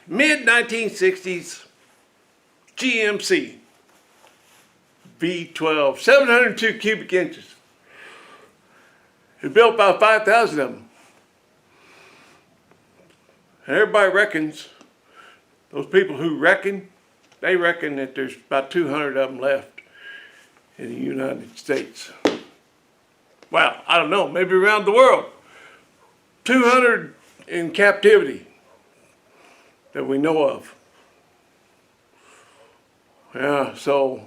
Mid-1960s GMC V12, 702 cubic inches. It's built about 5,000 of them. And everybody reckons, those people who reckon, they reckon that there's about 200 of them left in the United States. Well, I don't know, maybe around the world. 200 in captivity that we know of. Yeah, so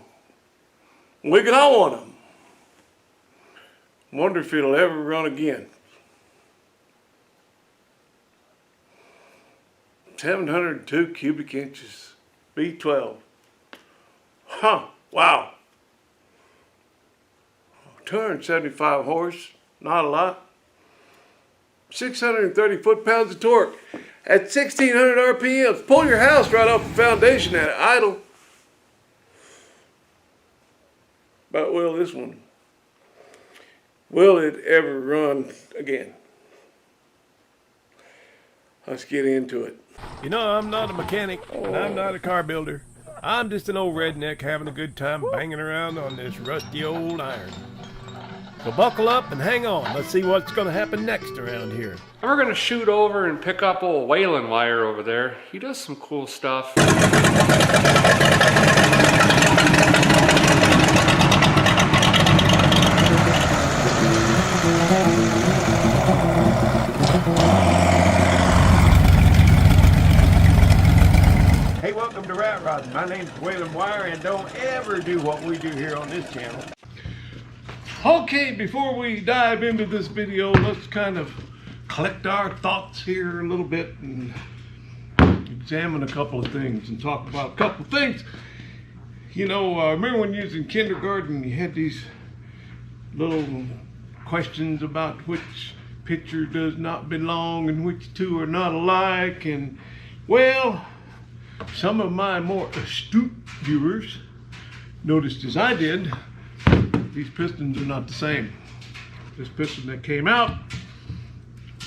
we can all want them. Wonder if it'll ever run again. 702 cubic inches, V12. Huh, wow. 275 horse, not a lot. 630 foot-pounds of torque at 1,600 RPMs. Pull your house right off the foundation at idle. But will this one? Will it ever run again? Let's get into it. You know, I'm not a mechanic, and I'm not a car builder. I'm just an old redneck having a good time banging around on this rusty old iron. So buckle up and hang on. Let's see what's going to happen next around here. And we're going to shoot over and pick up old Waylon wire over there. He does some cool stuff. Hey, welcome to Rat Rod. My name's Waylon Wire, and don't ever do what we do here on this channel. Okay, before we dive into this video, let's kind of collect our thoughts here a little bit and examine a couple of things and talk about a couple of things. You know, remember when you was in kindergarten, you had these little questions about which picture does not belong and which two are not alike, and well, some of my more astute viewers noticed, as I did, these pistons are not the same. This piston that came out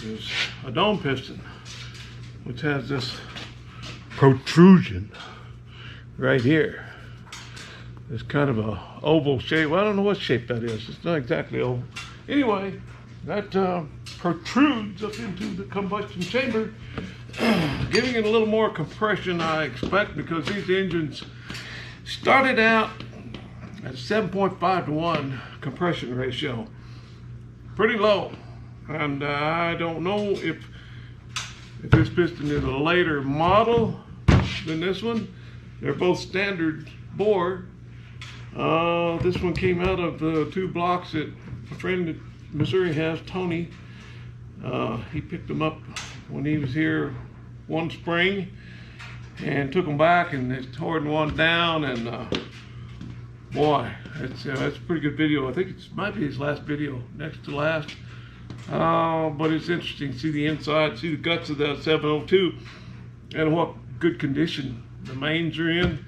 is a dome piston, which has this protrusion right here. It's kind of a oval shape. Well, I don't know what shape that is. It's not exactly oval. Anyway, that protrudes up into the combustion chamber, giving it a little more compression, I expect, because these engines started out at 7.5 to 1 compression ratio. Pretty low. And I don't know if this piston is a later model than this one. They're both standard bore. This one came out of the two blocks that a friend in Missouri has, Tony. He picked them up when he was here one spring and took them back, and they tore one down, and boy, that's a pretty good video. I think it might be his last video, next to last. But it's interesting to see the inside, see the guts of that 702, and what good condition the mains are in.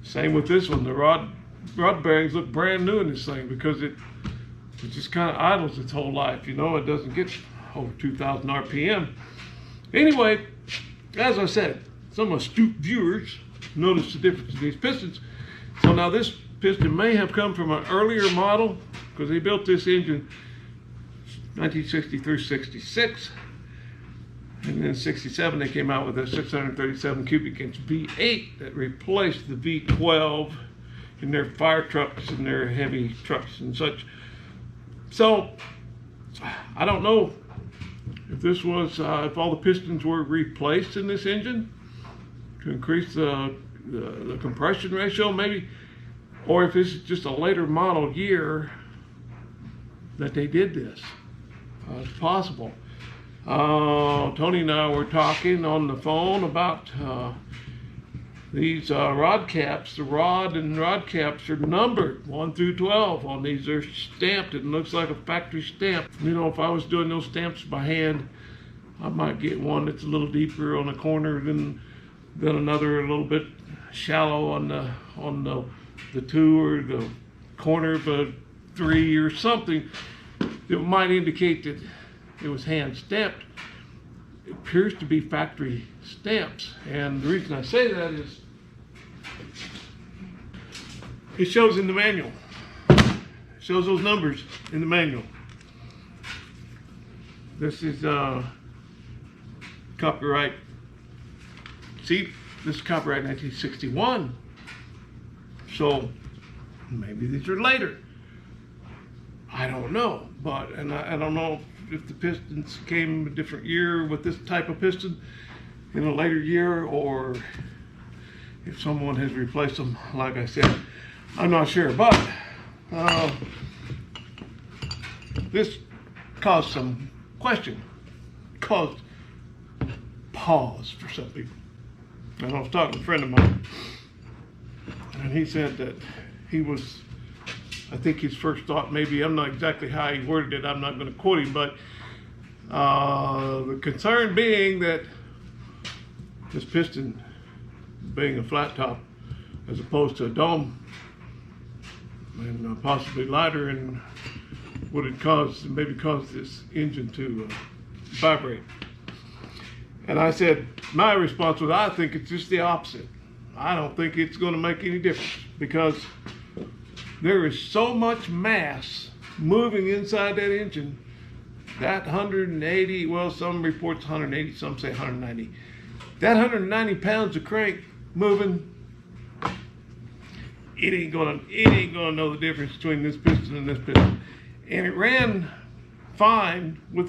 Same with this one. The rod bearings look brand new in this thing because it just kind of idles its whole life. You know, it doesn't get over 2,000 RPM. Anyway, as I said, some astute viewers noticed the difference in these pistons. So now this piston may have come from an earlier model, because they built this engine 1963-66, and then 67 they came out with a 637 cubic inch V8 that replaced the V12 in their fire trucks and their heavy trucks and such. So I don't know if this was if all the pistons were replaced in this engine to increase the compression ratio, maybe. Or if this is just a later model year that they did this. It's possible. Tony and I were talking on the phone about these rod caps. The rod and rod caps are numbered 1 through 12 on these. They're stamped. It looks like a factory stamp. You know, if I was doing those stamps by hand, I might get one that's a little deeper on the corner than another a little bit shallow on the 2 or the corner of a 3 or something that might indicate that it was hand stamped. it appears to be factory stamps. And the reason I say that is it shows in the manual. It shows those numbers in the manual. This is copyright. See, this is copyright 1961. So maybe these are later. I don't know, but I don't know if the pistons came a different year with this type of piston in a later year, or if someone has replaced them. Like I said, I'm not sure, but this caused some question, caused pause for some people. And I was talking to a friend of mine, and he said that he was, I think his first thought, maybe, I'm not exactly how he worded it, I'm not going to quote him, but the concern being that this piston being a flat top as opposed to a dome, and possibly lighter, and would it cause, maybe cause this engine to vibrate. And I said, my response was, I think it's just the opposite. I don't think it's going to make any difference, because there is so much mass moving inside that engine. That 180, well, some reports 180, some say 190. That 190 pounds of crank moving, it ain't gonna know the difference between this piston and this piston. And it ran fine with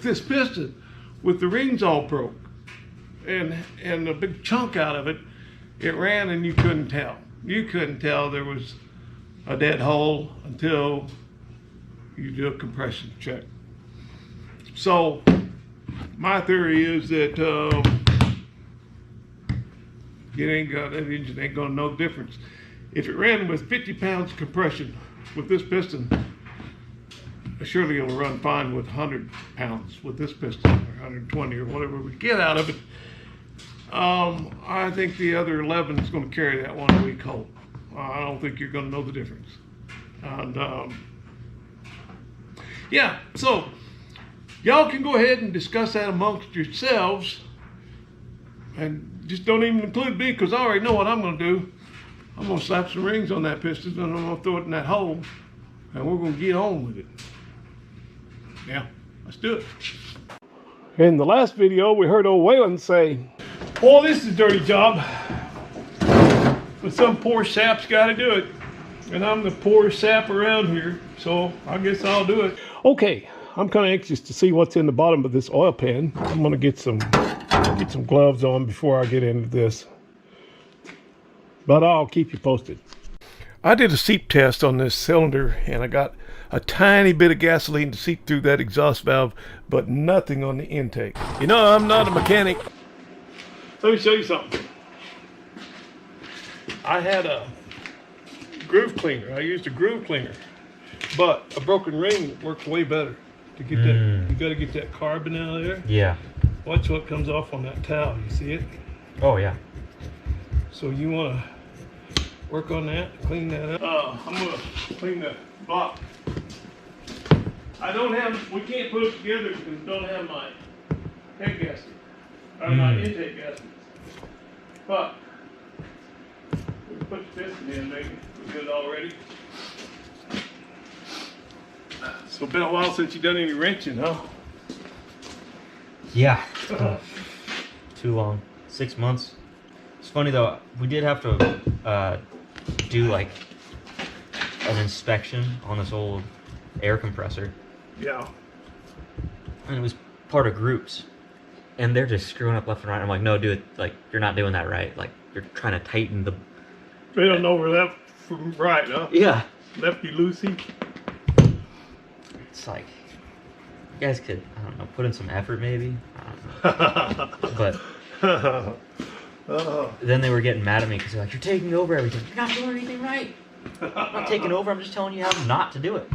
this piston, with the rings all broke, and a big chunk out of it. It ran and you couldn't tell. You couldn't tell there was a dead hole until you do a compression check. So my theory is that that engine ain't gonna know the difference. If it ran with 50 pounds of compression with this piston, surely it'll run fine with 100 pounds with this piston, or 120, or whatever we get out of it. I think the other 11 is going to carry that 1 week hold. I don't think you're going to know the difference. And yeah, so y'all can go ahead and discuss that amongst yourselves, and just don't even include me, because I already know what I'm going to do. I'm going to slap some rings on that piston, and I'm going to throw it in that hole, and we're going to get on with it. Yeah, let's do it. In the last video, we heard old Waylon say, "Boy, this is a dirty job, but some poor sap's got to do it." And I'm the poor sap around here, so I guess I'll do it. Okay, I'm kind of anxious to see what's in the bottom of this oil pan. I'm gonna get some gloves on before I get into this, but I'll keep you posted. I did a seep test on this cylinder, and I got a tiny bit of gasoline to seep through that exhaust valve, but nothing on the intake. You know, I'm not a mechanic. Let me show you something. I had a groove cleaner. I used a groove cleaner, but a broken ring works way better to get that. You got to get that carbon out of there. Yeah. Watch what comes off on that towel. You see it? Oh yeah. So you want to work on that, clean that up. I'm gonna clean the block. I don't have. We can't put it together because I don't have my head gasket or my intake gaskets. But we can put the piston in, maybe. We did it already. So it's been a while since you done any wrenching, huh? Yeah. Too long. 6 months. It's funny though, we did have to do like an inspection on this old air compressor. Yeah. And it was part of groups. And they're just screwing up left and right. I'm like, no, dude, like, you're not doing that right. Like, you're trying to tighten the... They don't know where left from right, huh? Yeah. Lefty loosey. It's like, you guys could, I don't know, put in some effort maybe. I don't know. But then they were getting mad at me because they're like, you're taking over everything. You're not doing anything right. I'm not taking over. I'm just telling you how not to do it.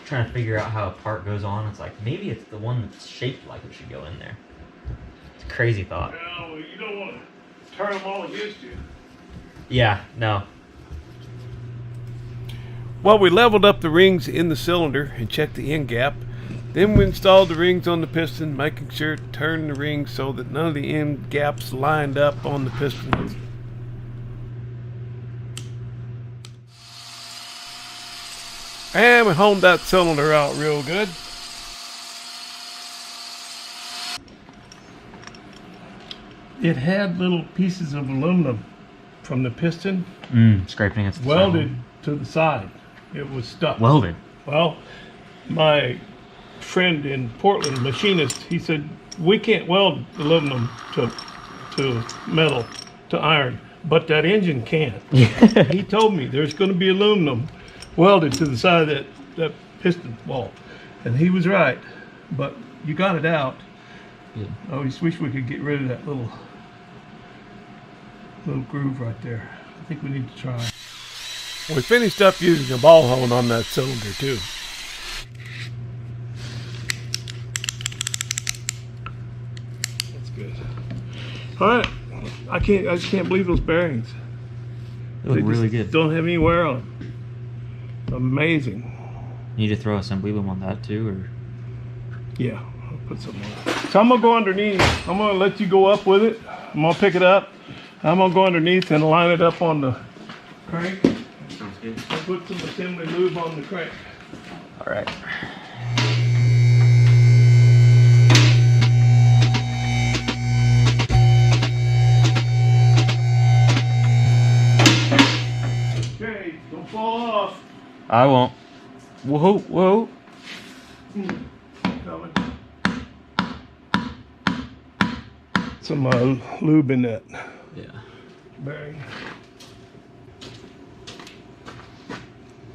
Trying to figure out how a part goes on. It's like, maybe it's the one that's shaped like it should go in there. It's a crazy thought. Well, you don't want to turn them all against you. Yeah, no. Well, we leveled up the rings in the cylinder and checked the end gap. Then we installed the rings on the piston, making sure to turn the rings so that none of the end gaps lined up on the piston. And we honed that cylinder out real good. It had little pieces of aluminum from the piston Scraping against the welded side. to the side. It was stuck. Welded. Well, my friend in Portland, machinist, he said, we can't weld aluminum to metal, to iron, but that engine can. He told me there's going to be aluminum welded to the side of that piston wall. And he was right, but you got it out. Yeah. I just wish we could get rid of that little groove right there. I think we need to try. We finished up using a ball hone on that cylinder too. That's good. All right, I just can't believe those bearings. They look really good. Don't have any wear on them. Amazing. You need to throw assembly loom on that too, or? Yeah, I'll put some on. So I'm gonna go underneath. I'm gonna let you go up with it. I'm gonna pick it up. I'm gonna go underneath and line it up on the crank. Sounds good. I'll put some assembly lube on the crank. All right. Okay, don't fall off. I won't. Whoa, whoa. Coming. Some lube in that Yeah. bearing.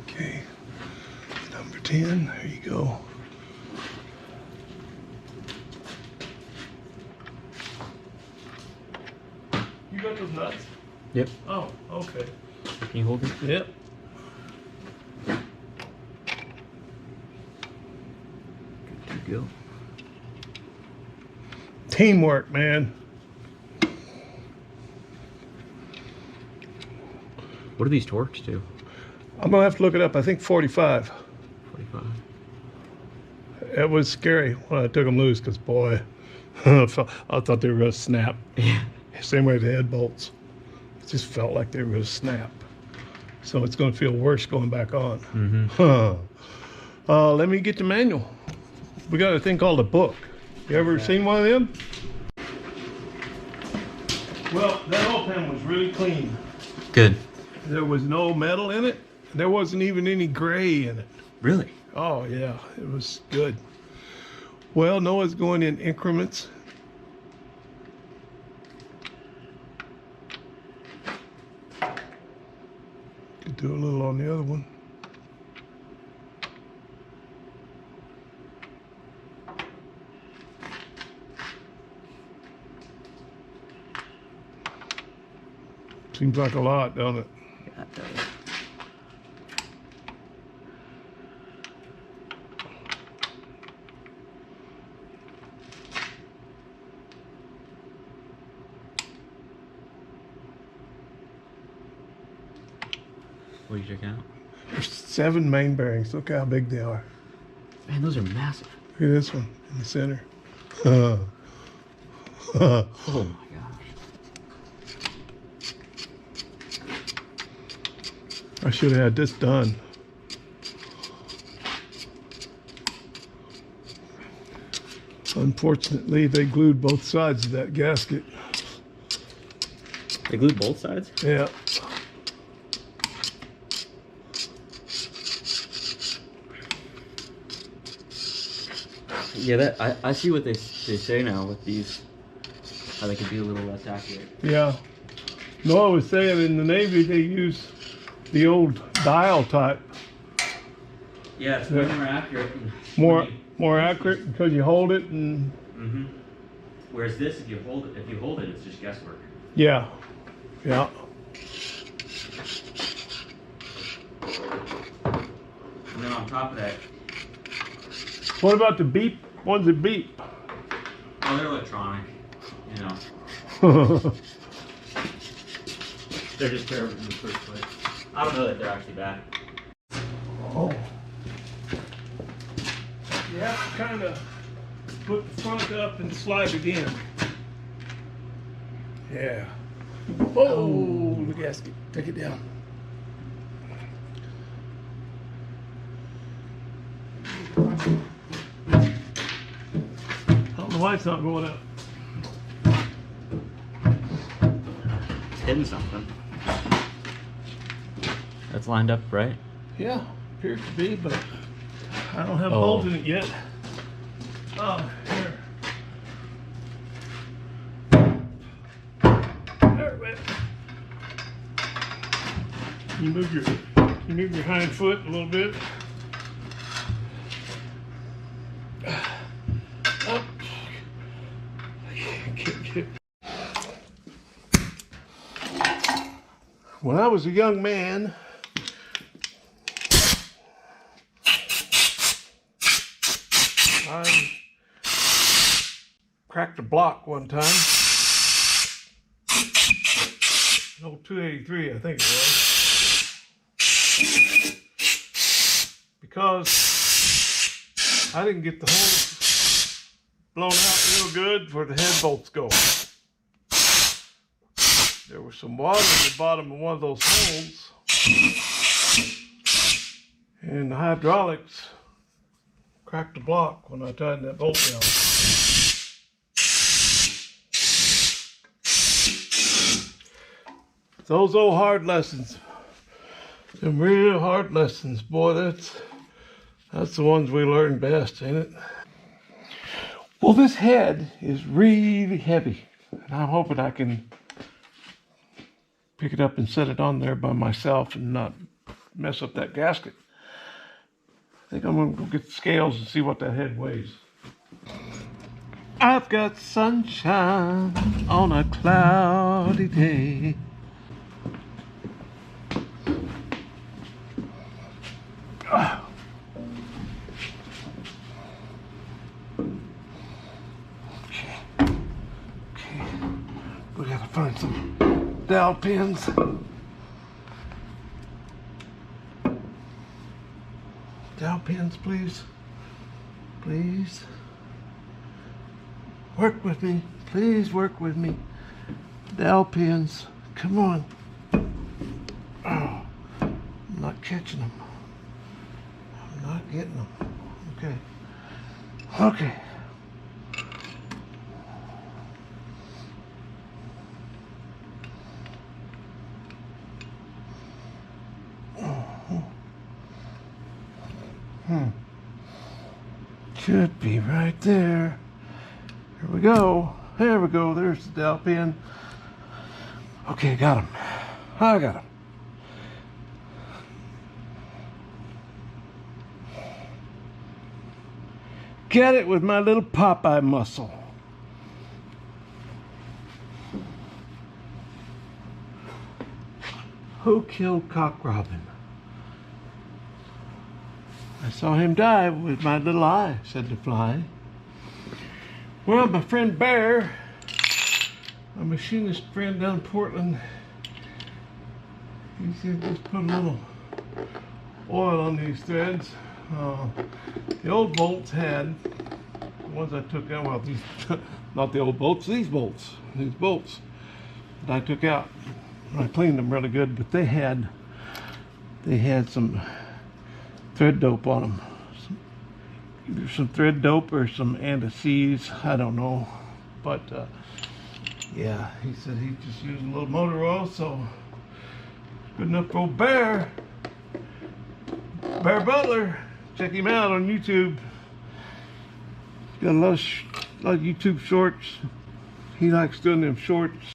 Okay, number 10, there you go. You got those nuts? Yep. Oh, okay. Can you hold it? Yep. Good to go. Teamwork, man. What are these torques to? I'm gonna have to look it up. I think 45. 45. It was scary when I took them loose because, boy, I thought they were gonna snap. Yeah. Same way the head bolts. It just felt like they were gonna snap. So it's gonna feel worse going back on. Mm-hmm. Let me get the manual. We got a thing called a book. You ever seen one of them? Well, that oil pan was really clean. Good. There was no metal in it. There wasn't even any gray in it. Really? Oh yeah, it was good. Well, Noah's going in increments. Could do a little on the other one. Seems like a lot, don't it? Yeah, it does. What are you checking out? There's 7 main bearings. Look how big they are. Man, those are massive. Look at this one in the center. Oh my gosh. I should have had this done. Unfortunately, they glued both sides of that gasket. They glued both sides? Yeah. Yeah, that I see what they say now with these, how they could be a little less accurate. Yeah. Noah was saying in the Navy they use the old dial type. Yeah, it's way more accurate. More accurate because you hold it and Mm-hmm. Whereas this, if you hold it, it's just guesswork. yeah. Yeah. And then on top of that, What about the beep ones that beep? oh, they're electronic. You know, they're just terrible in the first place. I don't know that they're actually bad. you have to kind of put the front up and slide it in. Yeah. Oh, the gasket. Take it down. I don't know why it's not going up. It's hitting something. That's lined up, right? Yeah, appears to be, but I don't have Oh. bolts in it yet. Oh, here. There it went. You move your hind foot a little bit. Up. I can't get it. When I was a young man, I cracked a block one time. An old 283, I think it was. Because I didn't get the holes blown out real good where the head bolts go. There was some water in the bottom of one of those holes. And the hydraulics cracked the block when I tightened that bolt down. Those old hard lessons. Them real hard lessons. Boy, that's the ones we learn best, ain't it? Well, this head is really heavy. And I'm hoping I can pick it up and set it on there by myself and not mess up that gasket. I think I'm gonna go get the scales and see what that head weighs. I've got sunshine on a cloudy day. Okay. We gotta find some dowel pins. Dowel pins, please. Please. Work with me. Please work with me. Dowel pins. Come on. Oh, I'm not catching them. I'm not getting them. Okay. Okay. Should be right there. Here we go. There we go. There's the dowel pin. Okay, got him. I got him. Get it with my little Popeye muscle. Who killed Cock Robin? I saw him die with my little eye, said the fly. Well, my friend Bear, my machinist friend down in Portland, he said just put a little oil on these threads. The old bolts had, the ones I took out, well, these, not the old bolts, these bolts that I took out. I cleaned them really good, but they had some thread dope on them. Either some thread dope or some anti-seize, I don't know. But yeah, he said he just used a little motor oil, so good enough for old Bear. Bear Butler, check him out on YouTube. He's got a lot of YouTube shorts. He likes doing them shorts.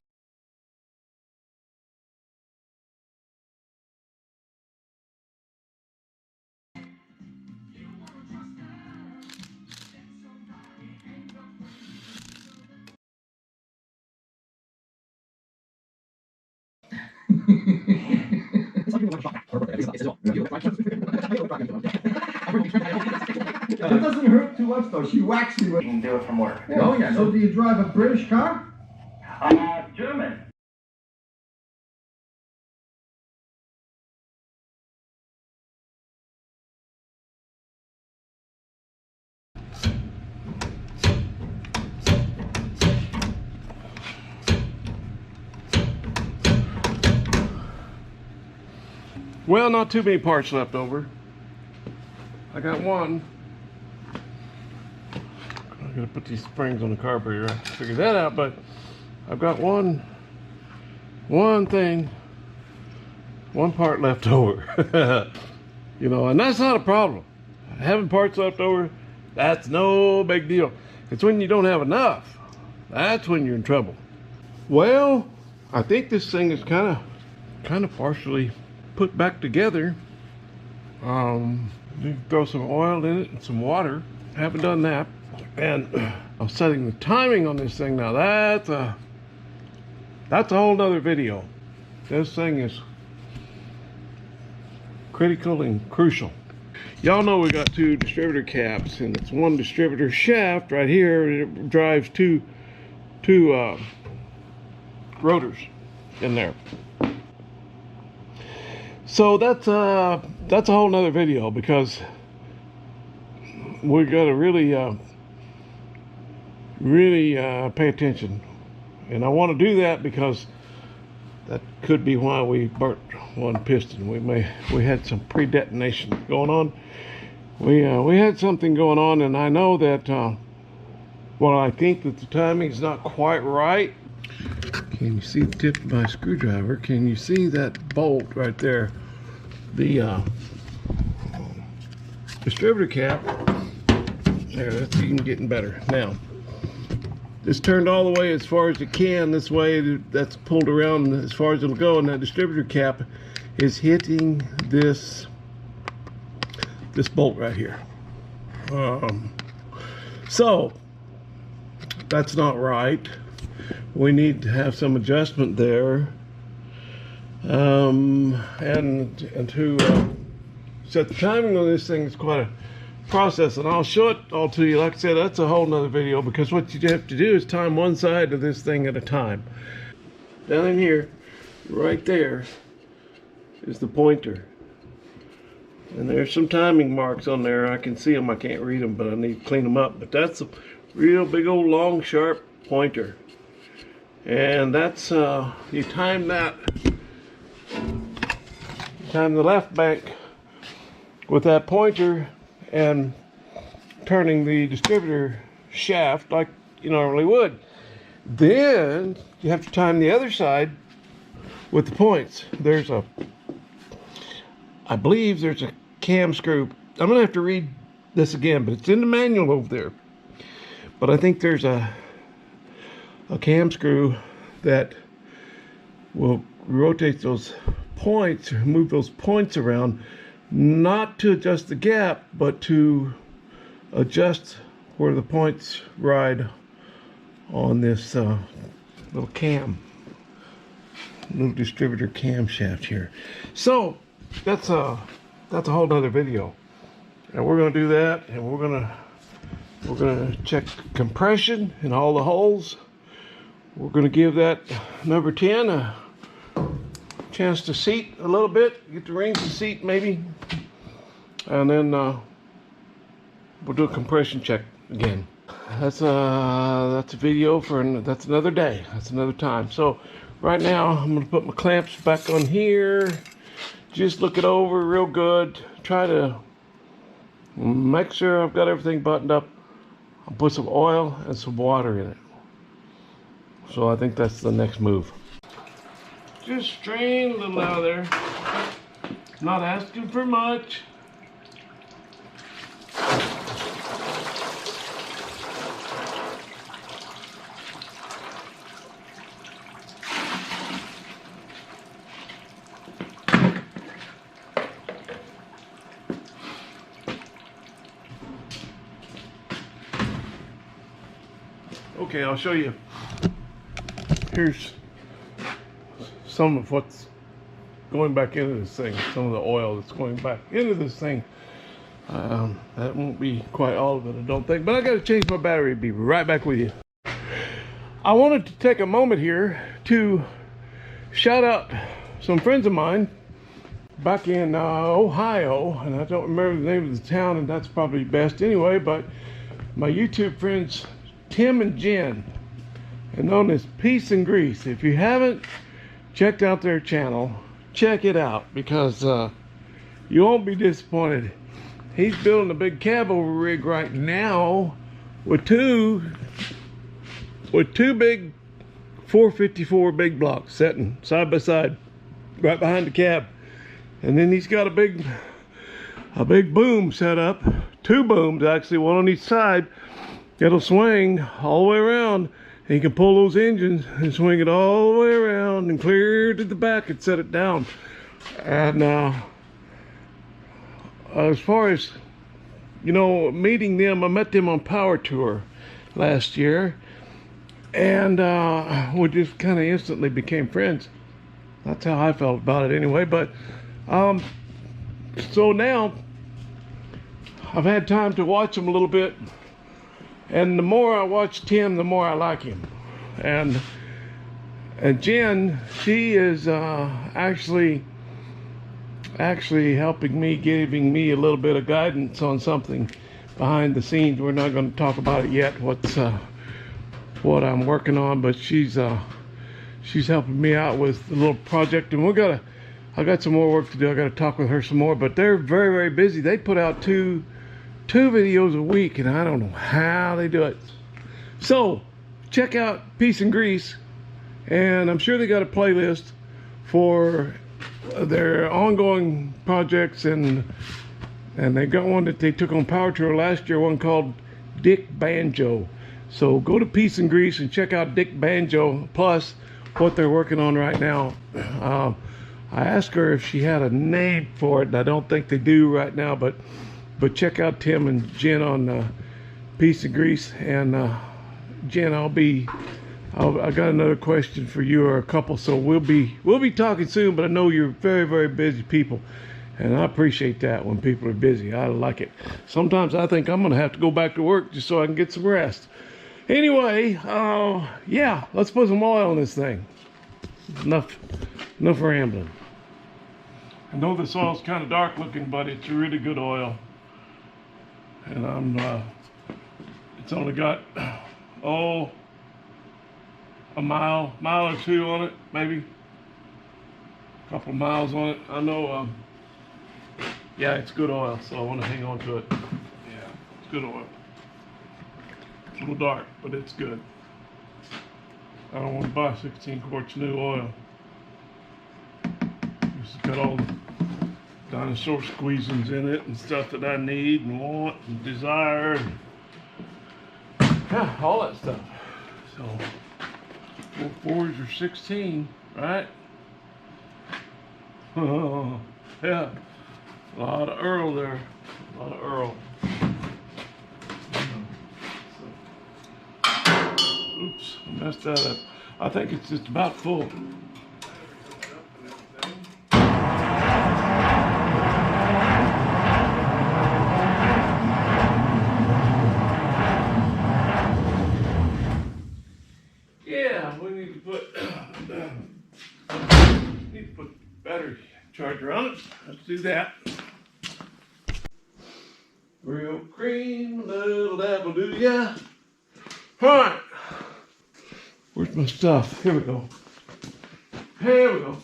It doesn't hurt too much though. She whacks me with. You can do it from work. Oh yeah. So do you drive a British car? German. Well, not too many parts left over. I got one. I'm gonna put these springs on the carburetor. I figured that out, but I've got one thing, one part left over. You know, and that's not a problem. Having parts left over, that's no big deal. It's when you don't have enough, that's when you're in trouble. Well, I think this thing is kind of partially put back together. You throw some oil in it and some water. Haven't done that. And I'm setting the timing on this thing now. That's a whole nother video. This thing is critical and crucial. Y'all know we got two distributor caps, and it's one distributor shaft right here. It drives two rotors in there. So that's a whole nother video, because we got to really pay attention, and I want to do that because that could be why we burnt one piston. We had some pre-detonation going on. We had something going on, and I know that well, I think that the timing is not quite right. Can you see the tip of my screwdriver? Can you see that bolt right there? The distributor cap. There, that's even getting better. Now, it's turned all the way as far as it can this way. That's pulled around as far as it'll go, and that distributor cap is hitting this bolt right here. So that's not right. We need to have some adjustment there, and to set the timing on this thing is quite a process, and I'll show it all to you. Like I said, that's a whole nother video, because what you have to do is time one side of this thing at a time. Down in here, right there, is the pointer, and there's some timing marks on there. I can see them, I can't read them, but I need to clean them up. But that's a real big old long sharp pointer, and that's you time that, time the left bank with that pointer and turning the distributor shaft like you normally would. Then you have to time the other side with the points. There's I believe there's a cam screw. I'm gonna have to read this again, but it's in the manual over there. But I think there's a cam screw that will rotate those points, move those points around, not to adjust the gap, but to adjust where the points ride on this little distributor camshaft here. So that's a whole nother video, and we're going to do that, and we're going to check compression in all the holes. We're going to give that number 10 a chance to seat a little bit, get the rings to seat maybe, and then we'll do a compression check again. That's a video that's another day, that's another time. So right now I'm going to put my clamps back on here, just look it over real good, try to make sure I've got everything buttoned up. I'll put some oil and some water in it. So I think that's the next move. Just strain a little out of there. Not asking for much. Okay, I'll show you. Here's some of what's going back into this thing, some of the oil that's going back into this thing. That won't be quite all of it, I don't think, but I got to change my battery. Be right back with you. I wanted to take a moment here to shout out some friends of mine back in Ohio, and I don't remember the name of the town, and that's probably best anyway, but my YouTube friends Tim and Jen, and known as Peace and Grease. If you haven't checked out their channel, check it out because you won't be disappointed. He's building a big cab over rig right now with two big 454 big blocks sitting side by side right behind the cab, and then he's got a big boom set up, two booms actually, one on each side. It'll swing all the way around, and you can pull those engines and swing it all the way around and clear to the back and set it down. And as far as, you know, meeting them, I met them on Power Tour last year, and we just kind of instantly became friends. That's how I felt about it anyway. But so now I've had time to watch him a little bit, and the more I watch Tim, the more I like him. And Jen, she is actually helping me, giving me a little bit of guidance on something behind the scenes. We're not going to talk about it yet, what I'm working on, but she's helping me out with the little project, and I got some more work to do. I got to talk with her some more, but they're very, very busy. They put out two videos a week, and I don't know how they do it. So check out Peace and Grease, and I'm sure they got a playlist for their ongoing projects, and they got one that they took on Power Tour last year, one called Dick Banjo. So go to Peace and Grease and check out Dick Banjo, plus what they're working on right now. I asked her if she had a name for it, and I don't think they do right now, but check out Tim and Jen on Peace and Grease. And Jen, I got another question for you, or a couple, so we'll be talking soon, but I know you're very, very busy people, and I appreciate that when people are busy. I like it. Sometimes I think I'm gonna have to go back to work just so I can get some rest. Anyway, yeah, let's put some oil on this thing. Enough rambling. I know this oil's kind of dark looking, but it's a really good oil. And it's only got, a mile or two on it, maybe. A couple miles on it. I know, yeah, it's good oil, so I want to hang on to it. Yeah, it's good oil. It's a little dark, but it's good. I don't want to buy 16 quarts new oil. It's got all the dinosaur squeezings in it and stuff that I need and want and desire, and yeah, all that stuff. So 4 4s are 16, right? Oh, yeah, a lot of Earl there, a lot of Earl. Oops, I messed that up. I think it's just about full. Yeah, we need to put battery charger on it. Let's do that. Real cream, little dabble do ya. All right. Where's my stuff? Here we go. Here we go.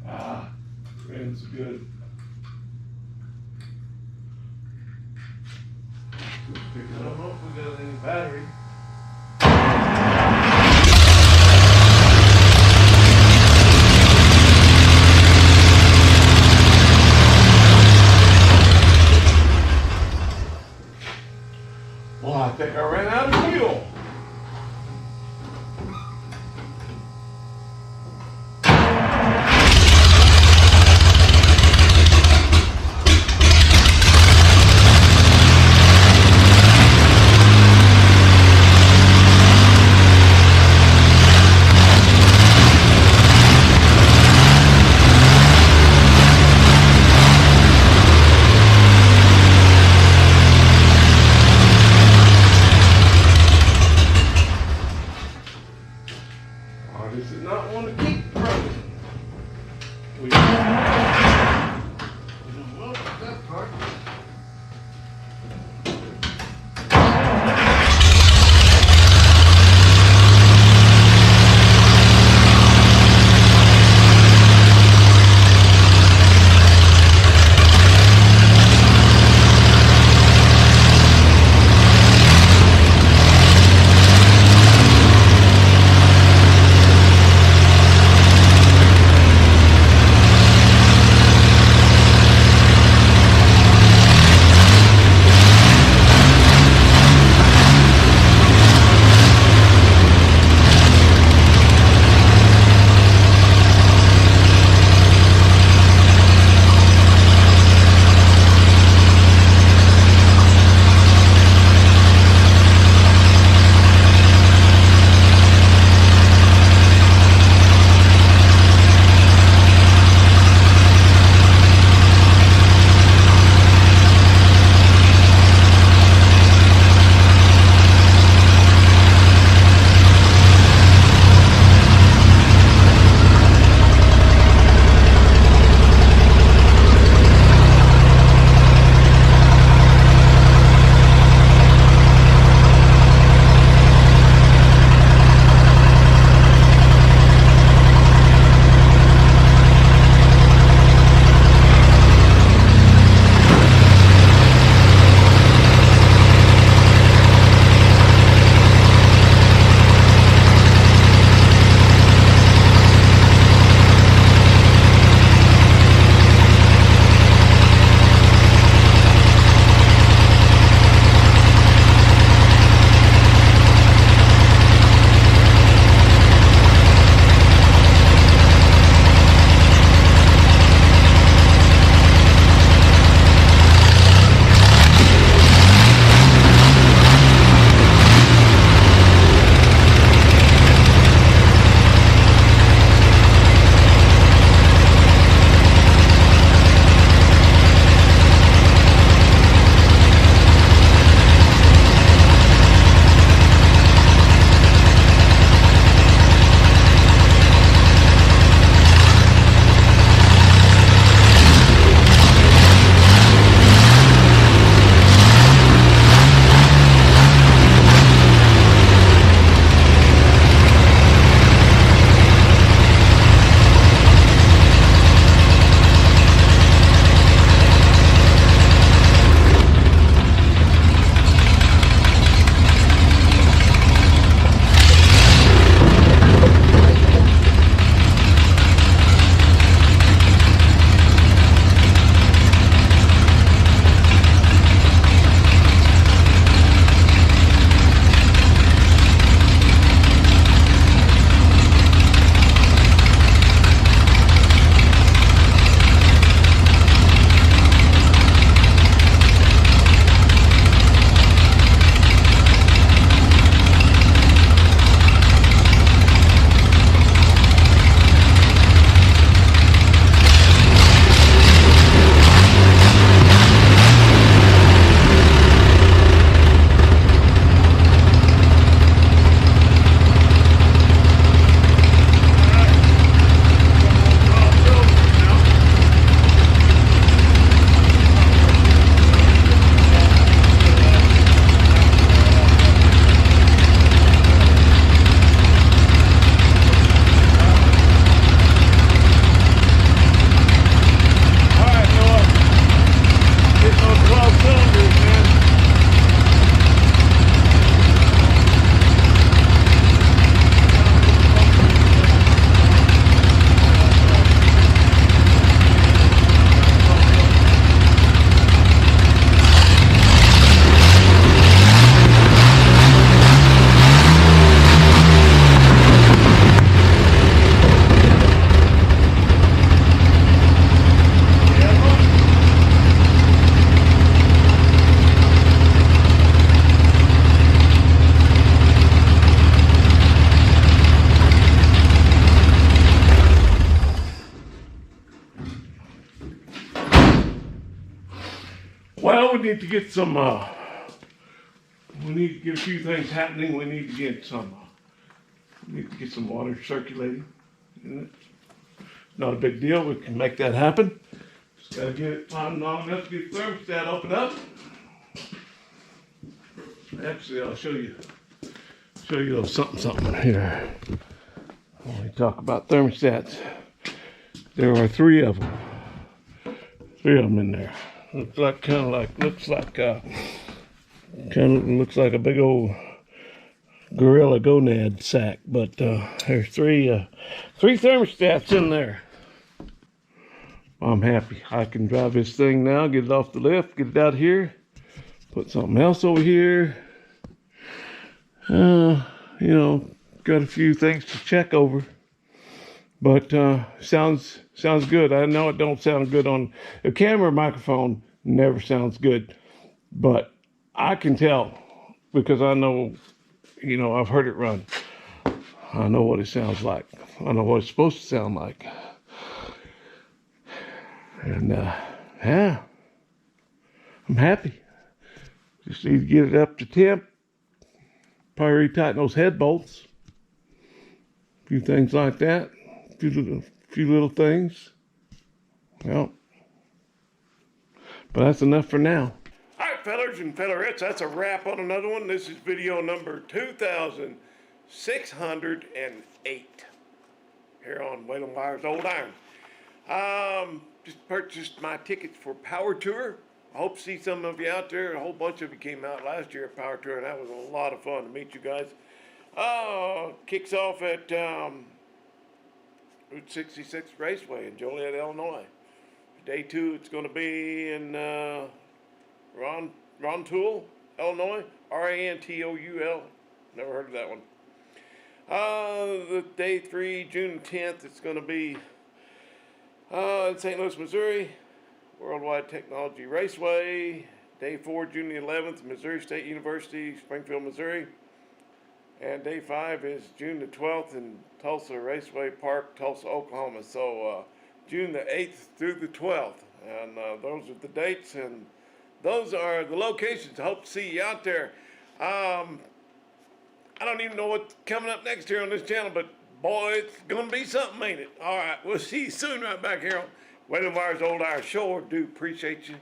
Ah, runs good. Pick it up. Hope we got any battery. Well, I think I ran out of fuel. Well, we need to get some, we need to get a few things happening. We need to get some water circulating. Isn't it? Not a big deal. We can make that happen. Just gotta get it time long enough to get the thermostat opened up. Actually, I'll show you a little something here. When we talk about thermostats, there are three of them in there. Looks like a big old gorilla gonad sack, but there's three thermostats in there. I'm happy. I can drive this thing now, get it off the lift, get it out here, put something else over here. You know, got a few things to check over, but sounds good. I know it don't sound good on a camera microphone. Never sounds good, but I can tell because I know, you know, I've heard it run. I know what it sounds like. I know what it's supposed to sound like. And yeah, I'm happy. Just need to get it up to temp. Probably retighten those head bolts. A few things like that. A few little things. Well, but that's enough for now. All right, fellers and fellerettes, that's a wrap on another one. This is video number 2608 here on Whalen Wire's Old Iron. Just purchased my tickets for Power Tour. I hope to see some of you out there. A whole bunch of you came out last year at Power Tour, and that was a lot of fun to meet you guys. Kicks off at Route 66 Raceway in Joliet, Illinois. Day 2, it's going to be in Rantoul, Illinois. Rantoul. Never heard of that one. The Day 3, June 10th, it's going to be in St. Louis, Missouri. Worldwide Technology Raceway. Day 4, June the 11th, Missouri State University, Springfield, Missouri. And day 5 is June the 12th in Tulsa Raceway Park, Tulsa, Oklahoma. So June the 8th through the 12th. And those are the dates and those are the locations. I hope to see you out there. I don't even know what's coming up next here on this channel, but boy, it's going to be something, ain't it? All right, we'll see you soon right back here on Whalen Wire's Old Iron Show. Do appreciate you.